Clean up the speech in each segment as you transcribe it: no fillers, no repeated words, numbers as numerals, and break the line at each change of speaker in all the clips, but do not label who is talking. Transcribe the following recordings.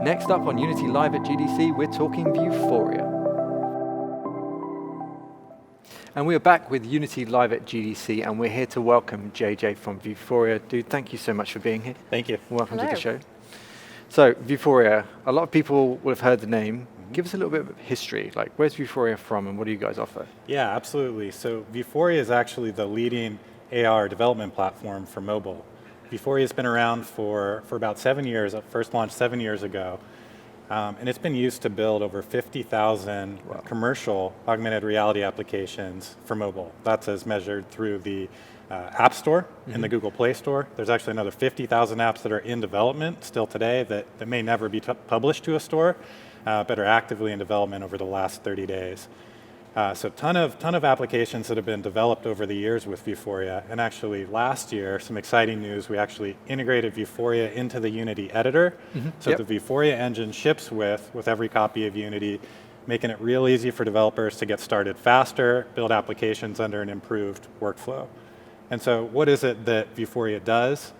Next up on Unity Live at GDC, we're talking Vuforia. And we're back with Unity Live at GDC, and we're here to welcome JJ from Vuforia. Dude, thank you so much for being here.
Thank you.
Welcome
Hello.
to the show. So, Vuforia, a lot of people will have heard the name. Give us a little bit of history. Like, where's Vuforia from, and what do you guys offer?
Yeah, absolutely. So Vuforia is actually the leading AR development platform for mobile. Vuforia has been around for about 7 years. It first launched 7 years ago. And it's been used to build over 50,000 commercial augmented reality applications for mobile. That's as measured through the App Store and the Google Play Store. There's actually another 50,000 apps that are in development still today that may never be published to a store, but are actively in development over the last 30 days. So ton of applications that have been developed over the years with Vuforia. And actually last year, some exciting news, we actually integrated Vuforia into the Unity editor. So the Vuforia engine ships with every copy of Unity, making it real easy for developers to get started faster, build applications under an improved workflow. And so what is it that Vuforia does?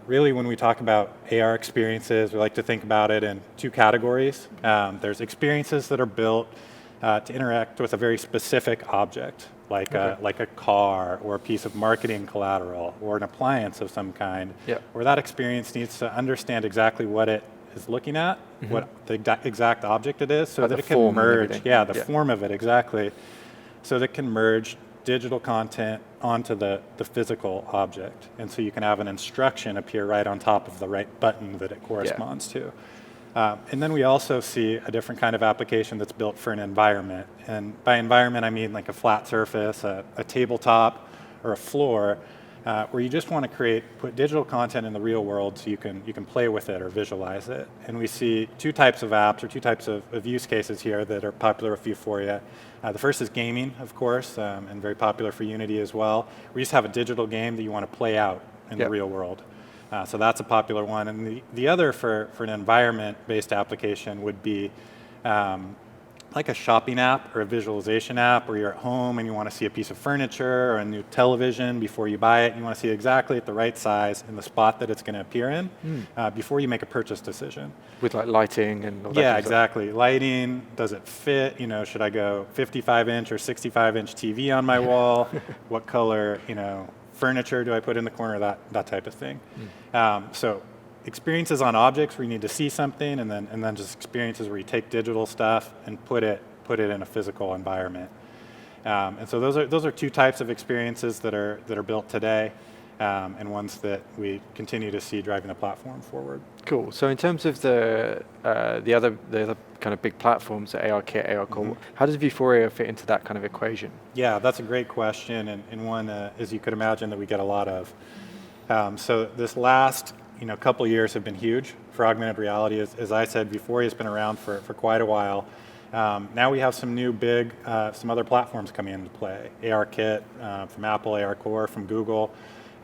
Really, when we talk about AR experiences, we like to think about it in two categories. There's experiences that are built to interact with a very specific object, like a car or a piece of marketing collateral or an appliance of some kind, where that experience needs to understand exactly what it is looking at, what the exact object it is, so that it can merge, the form of it, exactly, so that it can merge digital content onto the physical object. And so you can have an instruction appear right on top of the right button that it corresponds to. And then we also see a different kind of application that's built for an environment. And by environment, I mean like a flat surface, a tabletop, or a floor, where you just want to put digital content in the real world so you can play with it or visualize it. And we see two types of apps or two types of use cases here that are popular with Vuforia. The first is gaming, of course, and very popular for Unity as well. We just have a digital game that you want to play out in the real world. So that's a popular one. And the other for an environment-based application would be like a shopping app or a visualization app where you're at home and you want to see a piece of furniture or a new television before you buy it. You want to see it exactly at the right size in the spot that it's going to appear in before you make a purchase decision.
With like lighting and all that
Yeah,
kind of
exactly. Lighting, does it fit? Should I go 55-inch or 65-inch TV on my wall? What color, furniture do I put in the corner? That type of thing. So experiences on objects where you need to see something, and then just experiences where you take digital stuff and put it in a physical environment. And so those are two types of experiences that are built today, and ones that we continue to see driving the platform forward.
Cool. So in terms of the other kind of big platforms, the ARKit, ARCore, how does Vuforia fit into that kind of equation?
Yeah, that's a great question, and one, as you could imagine, that we get a lot of. So this last couple years have been huge for augmented reality. As I said, Vuforia has been around for quite a while. Now we have some new big, some other platforms coming into play. ARKit from Apple, ARCore from Google.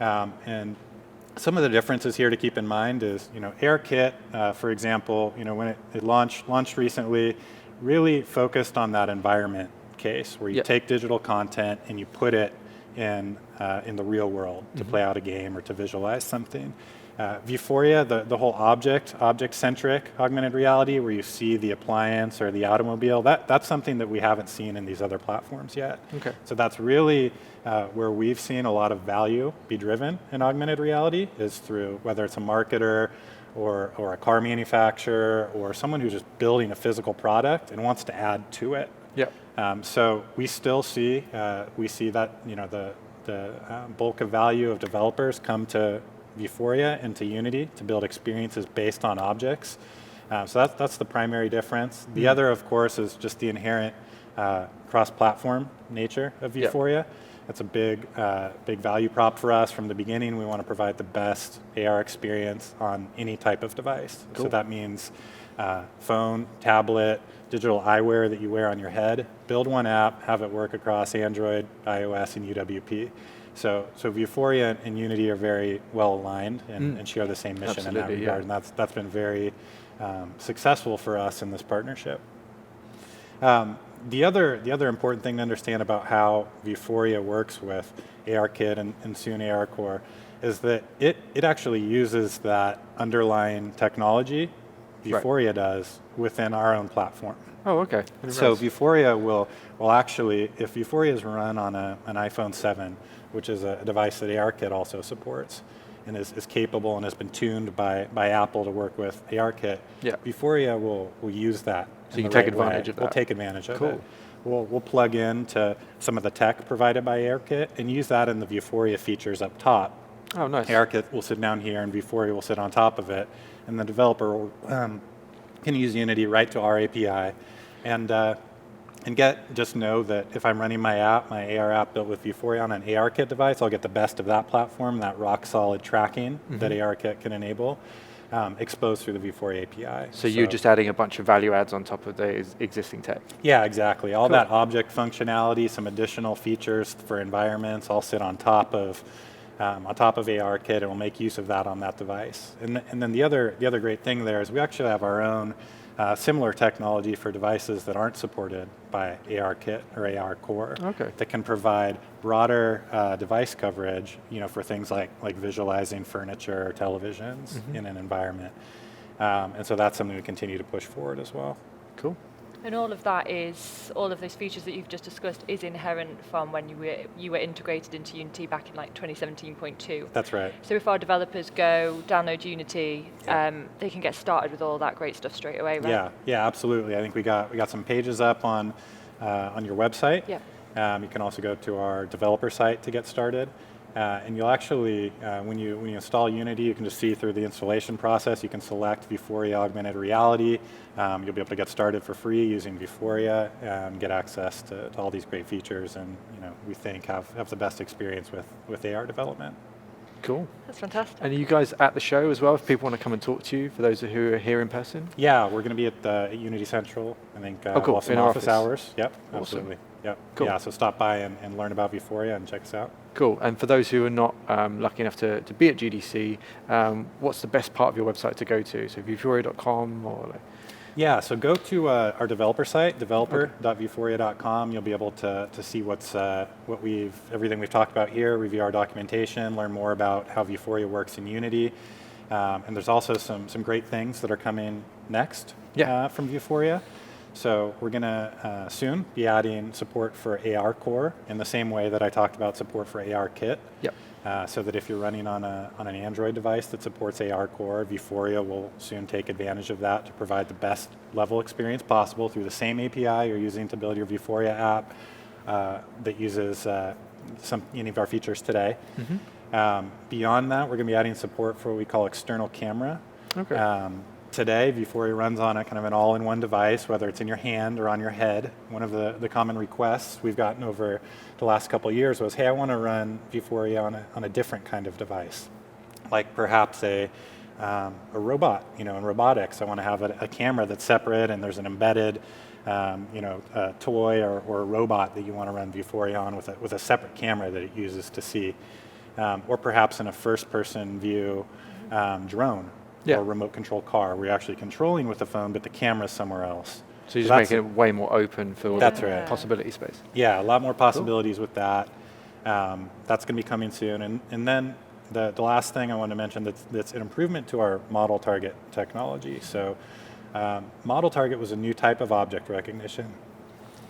And some of the differences here to keep in mind is, ARKit, for example, when it launched recently, really focused on that environment case where you take digital content and you put it in the real world to play out a game or to visualize something. Vuforia, the whole object-centric augmented reality where you see the appliance or the automobile, that's something that we haven't seen in these other platforms yet.
Okay.
So that's really where we've seen a lot of value be driven in augmented reality, is through whether it's a marketer or a car manufacturer or someone who's just building a physical product and wants to add to it. So we still see that the bulk of value of developers come to Vuforia and to Unity to build experiences based on objects. So that's the primary difference. The other, of course, is just the inherent cross-platform nature of Vuforia. That's a big value prop for us from the beginning. We want to provide the best AR experience on any type of device. Cool. So that means phone, tablet, digital eyewear that you wear on your head. Build one app, have it work across Android, iOS, and UWP. So Vuforia and Unity are very well aligned and share the same mission in that regard. And that's been very successful for us in this partnership. The other important thing to understand about how Vuforia works with ARKit and soon ARCore is that it actually uses that underlying technology Vuforia does within our own platform.
Oh, okay.
So Vuforia will actually, if Vuforia is run on an iPhone 7, which is a device that ARKit also supports, and is capable and has been tuned by Apple to work with ARKit, Vuforia will use that.
So you can take advantage of that.
We'll take advantage of it.
Cool.
We'll plug in to some of the tech provided by ARKit and use that in the Vuforia features up top.
Oh, nice.
ARKit will sit down here and Vuforia will sit on top of it, and the developer will, can use Unity right to our API, and just know that if I'm running my app, my AR app built with Vuforia on an ARKit device, I'll get the best of that platform, that rock solid tracking that ARKit can enable, exposed through the Vuforia API.
So you're just adding a bunch of value adds on top of the existing tech?
Yeah, exactly. All that object functionality, some additional features for environments, all sit on top of ARKit, and we'll make use of that on that device. And then the other great thing there is we actually have our own similar technology for devices that aren't supported by ARKit or AR Core that can provide broader device coverage, for things like visualizing furniture or televisions in an environment. And so that's something we continue to push forward as well.
Cool.
And all of those features that you've just discussed is inherent from when you were integrated into Unity back in 2017.2.
That's right.
So if our developers go download Unity, they can get started with all that great stuff straight away, right?
Yeah, absolutely. I think we got some pages up on your website.
Yeah.
You can also go to our developer site to get started. And you'll actually, when you install Unity, you can just see through the installation process. You can select Vuforia Augmented Reality. You'll be able to get started for free using Vuforia and get access to all these great features, and we think have the best experience with AR development.
Cool.
That's fantastic.
And are you guys at the show as well, if people want to come and talk to you, for those who are here in person?
Yeah, we're going to be at Unity Central, I think,
cool.
in office hours. Yep,
awesome.
Absolutely. Yep.
Cool.
Yeah, so stop by and learn about Vuforia and check us out.
Cool. And for those who are not lucky enough to be at GDC, what's the best part of your website to go to? So vuforia.com or
Yeah, so go to our developer site, developer.vuforia.com. You'll be able to see everything we've talked about here, review our documentation, learn more about how Vuforia works in Unity. And there's also some great things that are coming next from Vuforia. So we're going to soon be adding support for AR Core in the same way that I talked about support for ARKit.
Yep.
So that if you're running on an Android device that supports AR Core, Vuforia will soon take advantage of that to provide the best level experience possible through the same API you're using to build your Vuforia app that uses any of our features today. Beyond that, we're going to be adding support for what we call external camera. Today, Vuforia runs on a kind of an all-in-one device, whether it's in your hand or on your head. One of the common requests we've gotten over the last couple of years was, hey, I want to run Vuforia on a different kind of device, like perhaps a robot. In robotics, I want to have a camera that's separate, and there's an embedded a toy or a robot that you want to run Vuforia on with a separate camera that it uses to see, or perhaps in a first-person view drone. Or remote control car. We're actually controlling with the phone, but the camera's somewhere else.
So you're just making it way more open for possibility space.
Yeah, a lot more possibilities with that. That's going to be coming soon. And then the last thing I want to mention that's an improvement to our model target technology. So model target was a new type of object recognition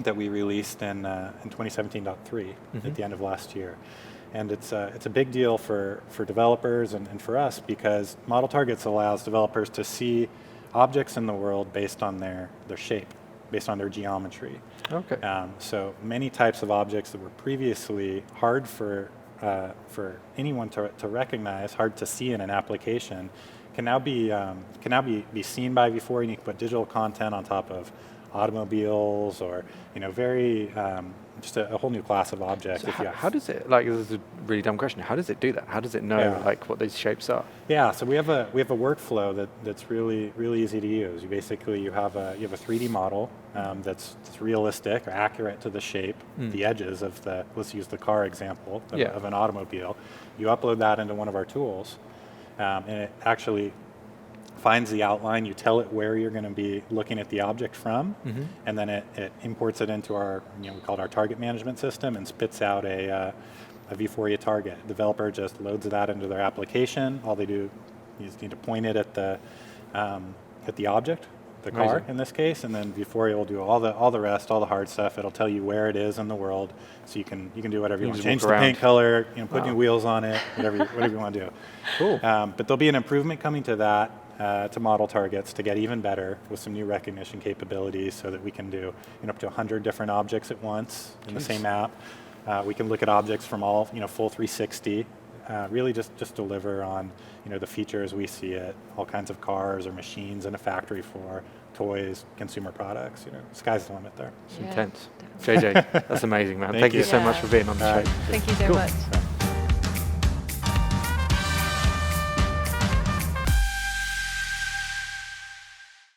that we released in 2017.3 at the end of last year. And it's a big deal for developers and for us, because model targets allows developers to see objects in the world based on their shape, based on their geometry. So many types of objects that were previously hard for anyone to recognize, hard to see in an application, can now be seen by Vuforia. And you can put digital content on top of automobiles, or very just a whole new class of objects.
So how does it, this is a really dumb question, how does it do that? How does it know what these shapes are? Yeah,
so we have a workflow that's really easy to use. You have a 3D model that's realistic or accurate to the shape, the edges of let's use the car example of an automobile. You upload that into one of our tools, and it actually finds the outline. You tell it where you're going to be looking at the object from, and then it imports it into our, we call it our target management system, and spits out a Vuforia target. The developer just loads that into their application. All they do is need to point it at the at the object, the car
Amazing.
in this case, and then Vuforia will do all the rest, all the hard stuff. It'll tell you where it is in the world, so you can do whatever you
You
want.
just
Change
walk
the
around.
paint color, put
Wow.
new wheels on it, whatever you want to do.
Cool.
But there'll be an improvement coming to that, to model targets to get even better with some new recognition capabilities, so that we can do up to 100 different objects at once in the same app. We can look at objects from all full 360. Really just deliver on the features we see at all kinds of cars or machines in a factory floor, toys, consumer products. Sky's the limit there.
It's
Yeah,
intense.
definitely.
JJ, that's amazing, man.
Thank
Thank you
you.
so much
Yeah.
for being on the
All
show.
right.
Thank you so
Cool.
much.